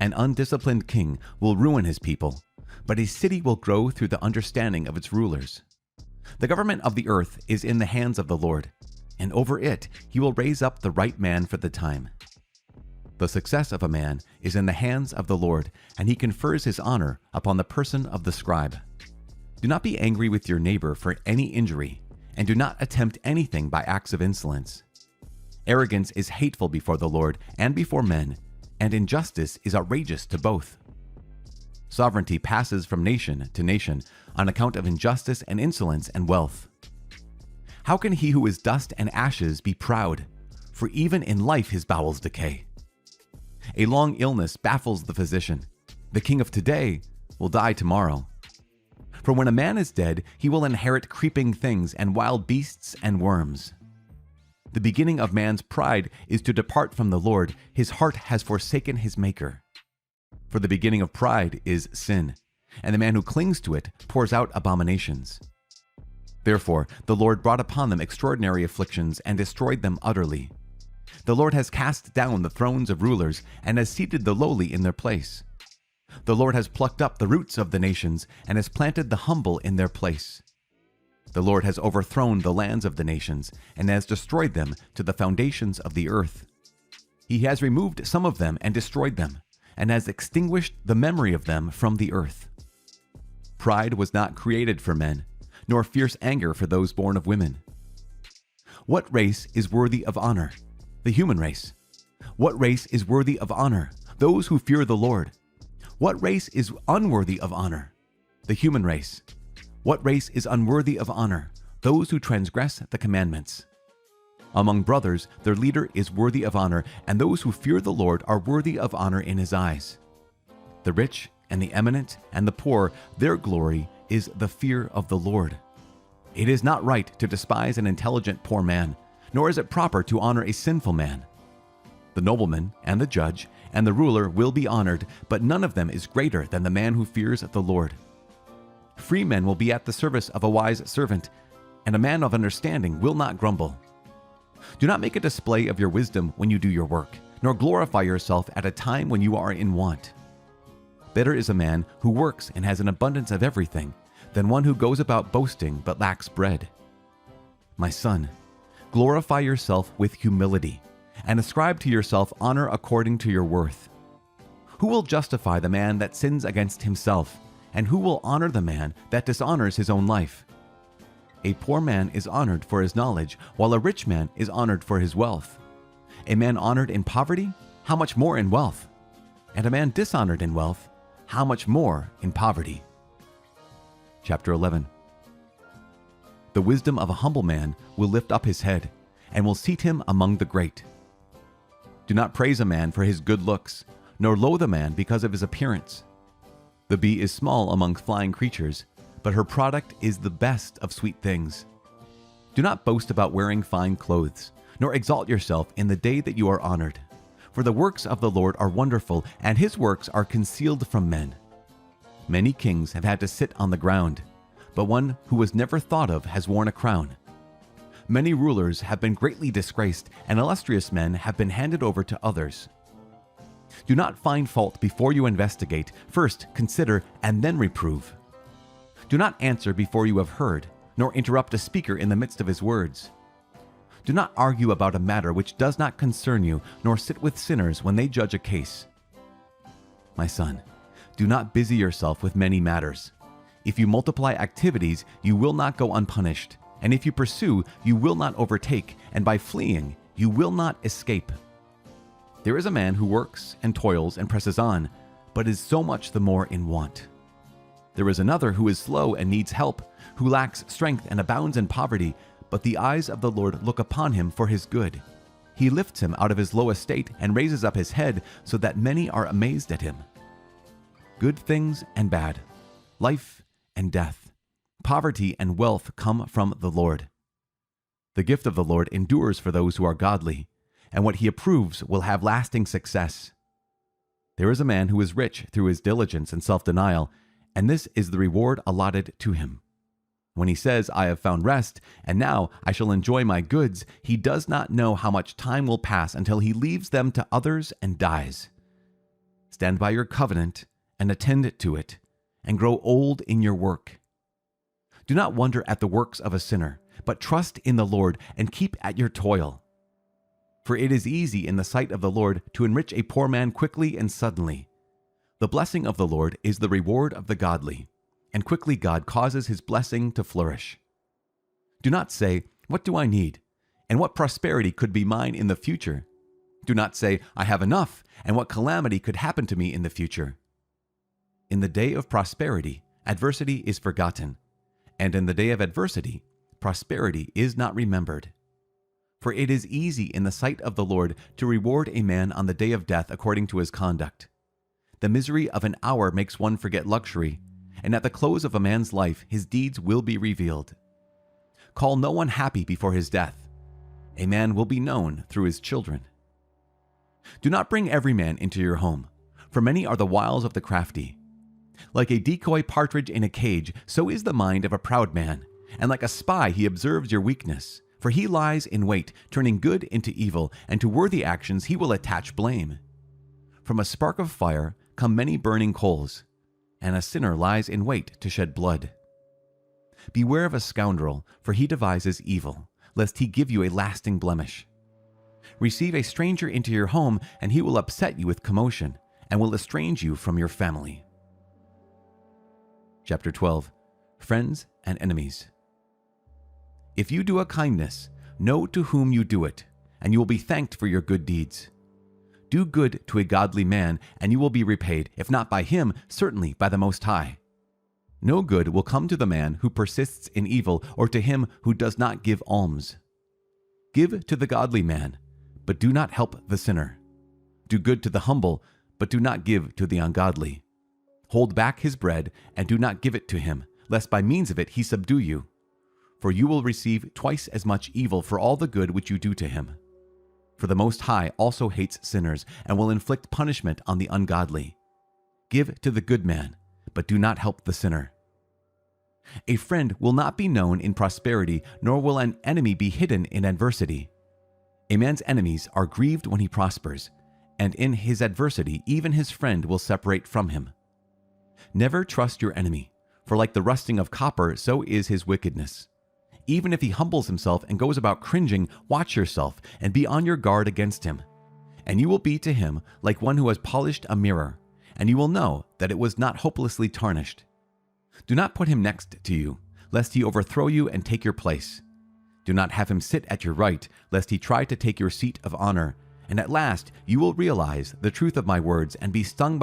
An undisciplined king will ruin his people, but a city will grow through the understanding of its rulers. The government of the earth is in the hands of the Lord, and over it he will raise up the right man for the time. The success of a man is in the hands of the Lord, and he confers his honor upon the person of the scribe. Do not be angry with your neighbor for any injury, and do not attempt anything by acts of insolence. Arrogance is hateful before the Lord and before men, and injustice is outrageous to both. Sovereignty passes from nation to nation on account of injustice and insolence and wealth. How can he who is dust and ashes be proud? For even in life his bowels decay. A long illness baffles the physician. The king of today will die tomorrow. For when a man is dead, he will inherit creeping things and wild beasts and worms. The beginning of man's pride is to depart from the Lord. His heart has forsaken his Maker. For the beginning of pride is sin, and the man who clings to it pours out abominations. Therefore, the Lord brought upon them extraordinary afflictions and destroyed them utterly. The Lord has cast down the thrones of rulers and has seated the lowly in their place. The Lord has plucked up the roots of the nations and has planted the humble in their place. The Lord has overthrown the lands of the nations and has destroyed them to the foundations of the earth. He has removed some of them and destroyed them, and has extinguished the memory of them from the earth. Pride was not created for men, nor fierce anger for those born of women. What race is worthy of honor? The human race. What race is worthy of honor? Those who fear the Lord. What race is unworthy of honor? The human race. What race is unworthy of honor? Those who transgress the commandments. Among brothers, their leader is worthy of honor, and those who fear the Lord are worthy of honor in his eyes. The rich and the eminent and the poor, their glory is the fear of the Lord. It is not right to despise an intelligent poor man, nor is it proper to honor a sinful man. The nobleman and the judge and the ruler will be honored, but none of them is greater than the man who fears the Lord. Free men will be at the service of a wise servant, and a man of understanding will not grumble. Do not make a display of your wisdom when you do your work, nor glorify yourself at a time when you are in want. Better is a man who works and has an abundance of everything, than one who goes about boasting but lacks bread. My son, glorify yourself with humility, and ascribe to yourself honor according to your worth. Who will justify the man that sins against himself, and who will honor the man that dishonors his own life? A poor man is honored for his knowledge, while a rich man is honored for his wealth. A man honored in poverty, how much more in wealth? And a man dishonored in wealth, how much more in poverty? Chapter 11. The wisdom of a humble man will lift up his head, and will seat him among the great. Do not praise a man for his good looks, nor loathe a man because of his appearance. The bee is small among flying creatures, but her product is the best of sweet things. Do not boast about wearing fine clothes, nor exalt yourself in the day that you are honored. For the works of the Lord are wonderful, and his works are concealed from men. Many kings have had to sit on the ground, but one who was never thought of has worn a crown. Many rulers have been greatly disgraced, and illustrious men have been handed over to others. Do not find fault before you investigate. First consider and then reprove. Do not answer before you have heard, nor interrupt a speaker in the midst of his words. Do not argue about a matter which does not concern you, nor sit with sinners when they judge a case. My son, do not busy yourself with many matters. If you multiply activities, you will not go unpunished, and if you pursue, you will not overtake, and by fleeing, you will not escape. There is a man who works and toils and presses on, but is so much the more in want. There is another who is slow and needs help, who lacks strength and abounds in poverty, but the eyes of the Lord look upon him for his good. He lifts him out of his low estate and raises up his head so that many are amazed at him. Good things and bad, life and death, poverty and wealth come from the Lord. The gift of the Lord endures for those who are godly, and what he approves will have lasting success. There is a man who is rich through his diligence and self-denial, and this is the reward allotted to him. When he says, I have found rest, and now I shall enjoy my goods, he does not know how much time will pass until he leaves them to others and dies. Stand by your covenant and attend to it, and grow old in your work. Do not wonder at the works of a sinner, but trust in the Lord and keep at your toil. For it is easy in the sight of the Lord to enrich a poor man quickly and suddenly. The blessing of the Lord is the reward of the godly, and quickly God causes his blessing to flourish. Do not say, "What do I need? And what prosperity could be mine in the future?" Do not say, "I have enough, and what calamity could happen to me in the future?" In the day of prosperity, adversity is forgotten, and in the day of adversity, prosperity is not remembered. For it is easy in the sight of the Lord to reward a man on the day of death according to his conduct. The misery of an hour makes one forget luxury, and at the close of a man's life his deeds will be revealed. Call no one happy before his death. A man will be known through his children. Do not bring every man into your home, for many are the wiles of the crafty. Like a decoy partridge in a cage, so is the mind of a proud man, and like a spy he observes your weakness. For he lies in wait, turning good into evil, and to worthy actions he will attach blame. From a spark of fire come many burning coals, and a sinner lies in wait to shed blood. Beware of a scoundrel, for he devises evil, lest he give you a lasting blemish. Receive a stranger into your home, and he will upset you with commotion, and will estrange you from your family. Chapter 12. Friends and Enemies. If you do a kindness, know to whom you do it, and you will be thanked for your good deeds. Do good to a godly man, and you will be repaid, if not by him, certainly by the Most High. No good will come to the man who persists in evil, or to him who does not give alms. Give to the godly man, but do not help the sinner. Do good to the humble, but do not give to the ungodly. Hold back his bread, and do not give it to him, lest by means of it he subdue you. For you will receive twice as much evil for all the good which you do to him. For the Most High also hates sinners, and will inflict punishment on the ungodly. Give to the good man, but do not help the sinner. A friend will not be known in prosperity, nor will an enemy be hidden in adversity. A man's enemies are grieved when he prospers, and in his adversity even his friend will separate from him. Never trust your enemy, for like the rusting of copper, so is his wickedness. Even if he humbles himself and goes about cringing, watch yourself and be on your guard against him. And you will be to him like one who has polished a mirror, and you will know that it was not hopelessly tarnished. Do not put him next to you, lest he overthrow you and take your place. Do not have him sit at your right, lest he try to take your seat of honor. And at last you will realize the truth of my words and be stung by